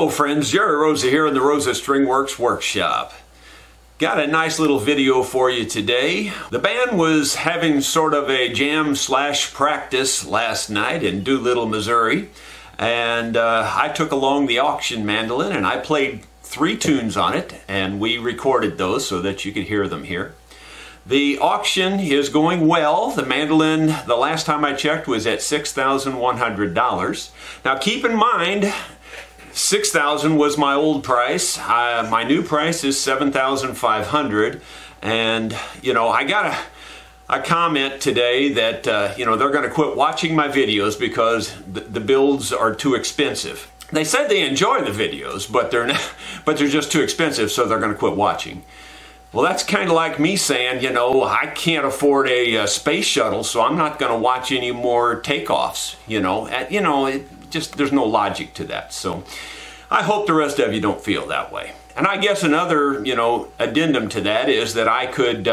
Hello friends, Jerry Rosa here in the Rosa String Works workshop. Got a nice little video for you today. The band was having sort of a jam slash practice last night in Doolittle, Missouri, and I took along the Auction Mandolin and I played 3 tunes on it, and we recorded those so that you could hear them here. The auction is going well. The mandolin, the last time I checked, was at $6,100. Now keep in mind, $6,000 was my old price. My new price is $7,500, and you know, I got a comment today that you know, they're going to quit watching my videos because the builds are too expensive. They said they enjoy the videos, but they're just too expensive, so they're going to quit watching. Well, that's kind of like me saying, you know, I can't afford a space shuttle, so I'm not going to watch any more takeoffs. You know, there's no logic to that. So I hope the rest of you don't feel that way. And I guess another, you know, addendum to that is that I could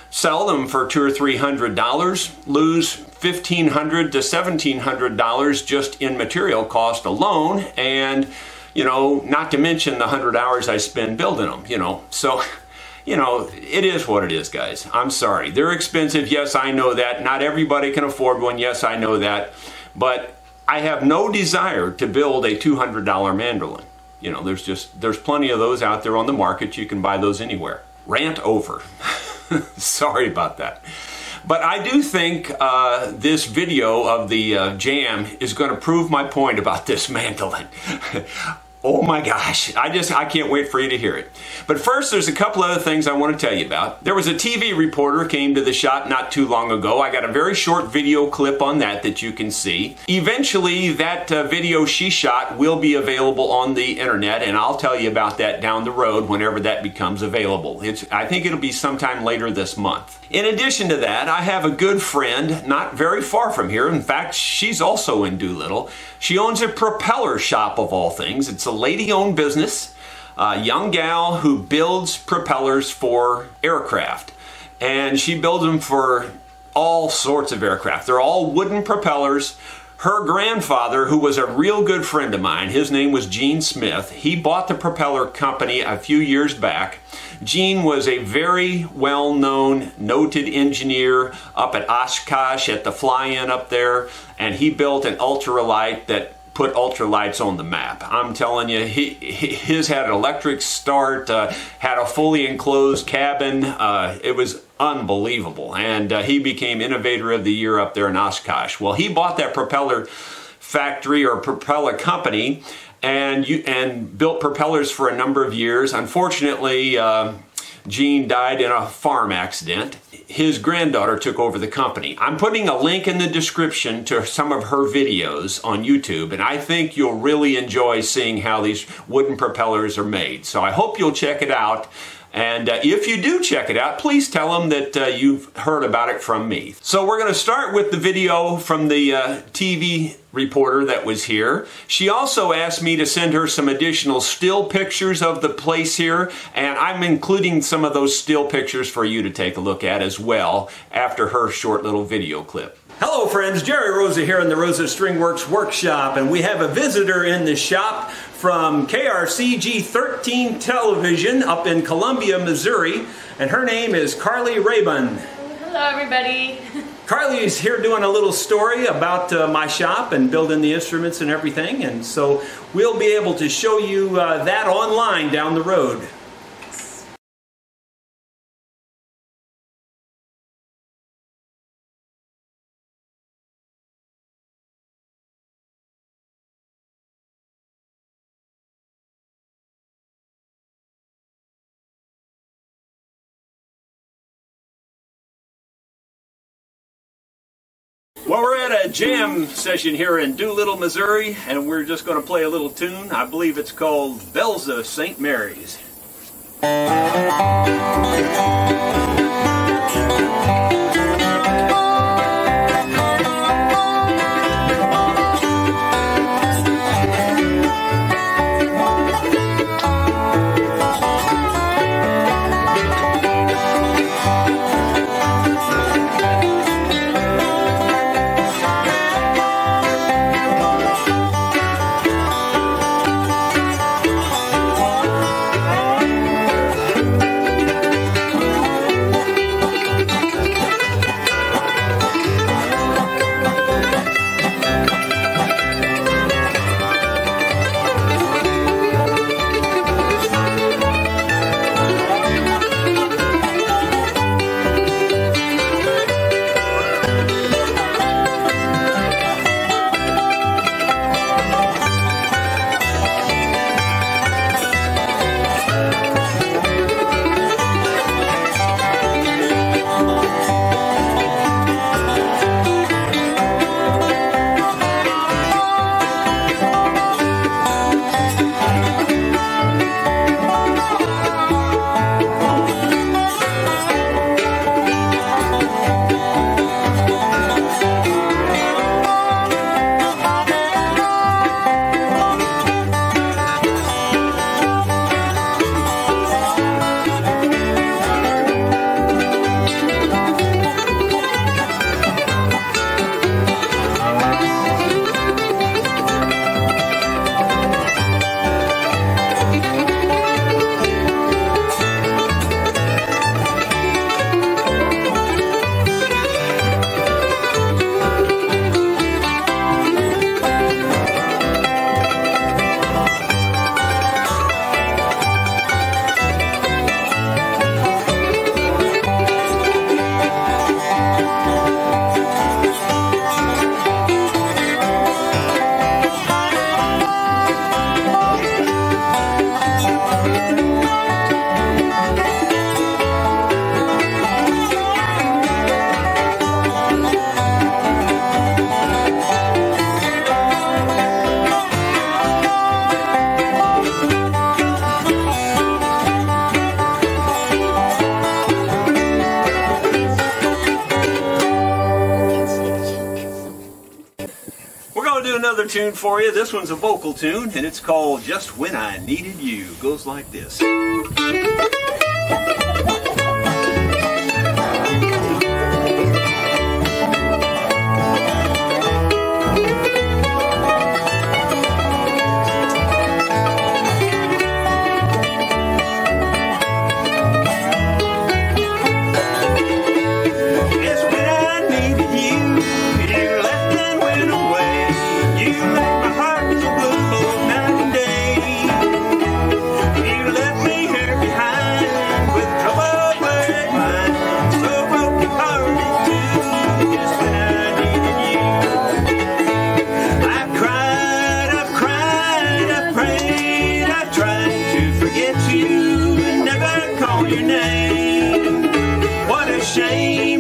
sell them for $200 or $300, lose $1,500 to $1,700 just in material cost alone, and you know, not to mention the 100 hours I spend building them. You know, so. You know, it is what it is, guys. I'm sorry. They're expensive. Yes, I know that. Not everybody can afford one. Yes, I know that. But I have no desire to build a $200 mandolin. You know, there's plenty of those out there on the market. You can buy those anywhere. Rant over. Sorry about that. But I do think this video of the jam is going to prove my point about this mandolin. Oh my gosh, I can't wait for you to hear it. But first, there's a couple other things I want to tell you about. There was a TV reporter came to the shop not too long ago. I got a very short video clip on that you can see. Eventually, that video she shot will be available on the internet, and I'll tell you about that down the road whenever that becomes available. I think it'll be sometime later this month. In addition to that, I have a good friend not very far from here. In fact, she's also in Doolittle. She owns a propeller shop of all things. It's a lady-owned business, a young gal who builds propellers for aircraft. And she builds them for all sorts of aircraft. They're all wooden propellers. Her grandfather, who was a real good friend of mine, his name was Gene Smith, he bought the propeller company a few years back. Gene was a very well-known, noted engineer up at Oshkosh at the fly-in up there, and he built an ultralight that put ultralights on the map. I'm telling you, his had an electric start, had a fully enclosed cabin. It was unbelievable, and he became Innovator of the Year up there in Oshkosh. Well, he bought that propeller factory or propeller company and built propellers for a number of years. Unfortunately, Gene died in a farm accident. His granddaughter took over the company. I'm putting a link in the description to some of her videos on YouTube, and I think you'll really enjoy seeing how these wooden propellers are made. So I hope you'll check it out. And if you do check it out, please tell them that you've heard about it from me. So we're going to start with the video from the TV reporter that was here. She also asked me to send her some additional still pictures of the place here, and I'm including some of those still pictures for you to take a look at as well after her short little video clip. Hello friends, Jerry Rosa here in the Rosa String Works workshop, and we have a visitor in the shop from KRCG 13 Television up in Columbia, Missouri, and her name is Carly Rabun. Hello everybody. Carly is here doing a little story about my shop and building the instruments and everything, and so we'll be able to show you that online down the road. Well, we're at a jam session here in Doolittle, Missouri, and we're just going to play a little tune. I believe it's called Bells of St. Mary's. Another tune for you. This one's a vocal tune and it's called Just When I Needed You. Goes like this.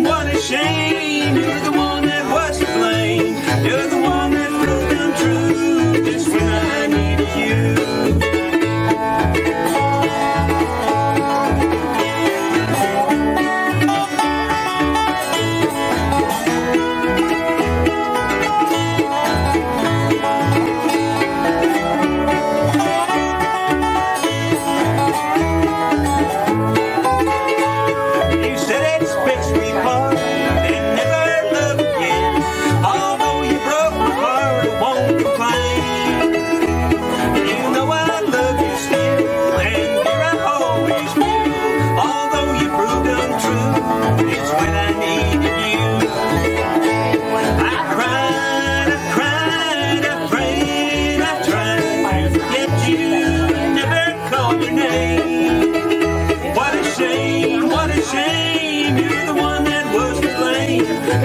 What a shame, you're the one that was to blame. You're the one that proved untrue just when I needed you.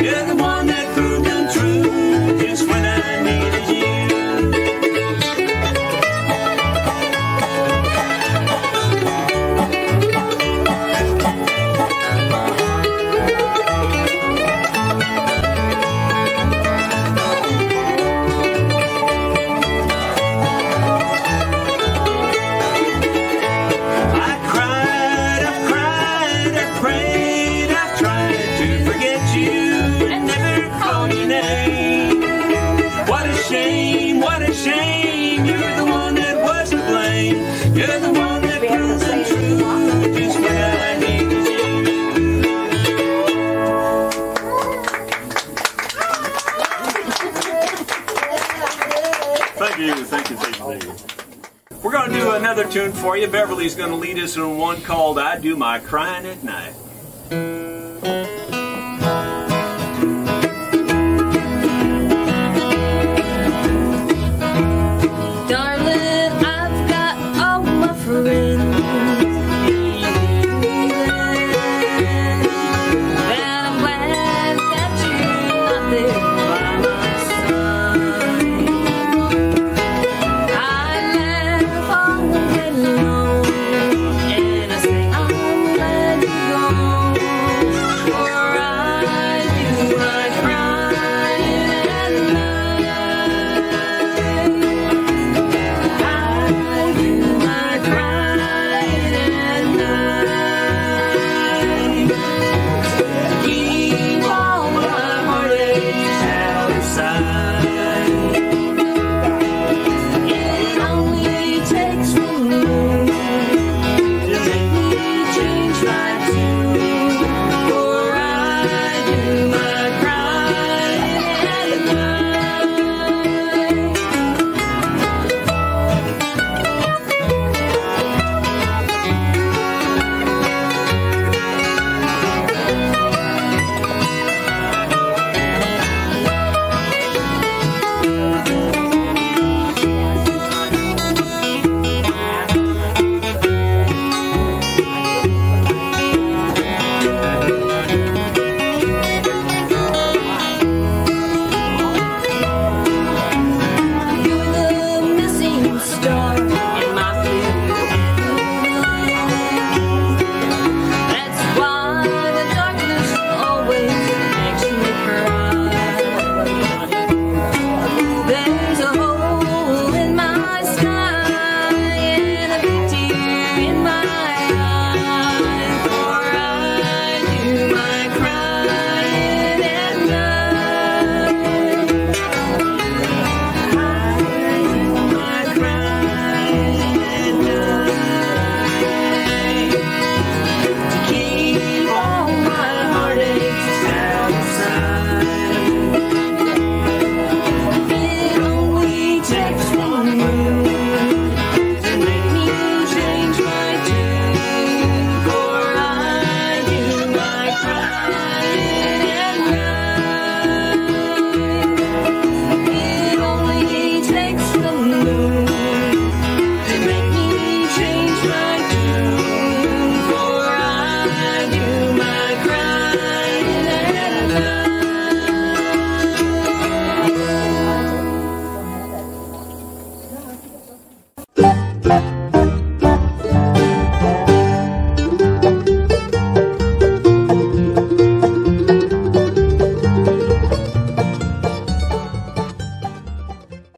You're the one that proved untrue just when I needed you. I cried, I prayed, I tried to forget you. What a shame, you're the one that was to blame. You're the one that proved untrue just when I needed you. Thank you. We're going to do another tune for you. Beverly's going to lead us in one called I Do My Crying at Night. Darling, I've got all my friends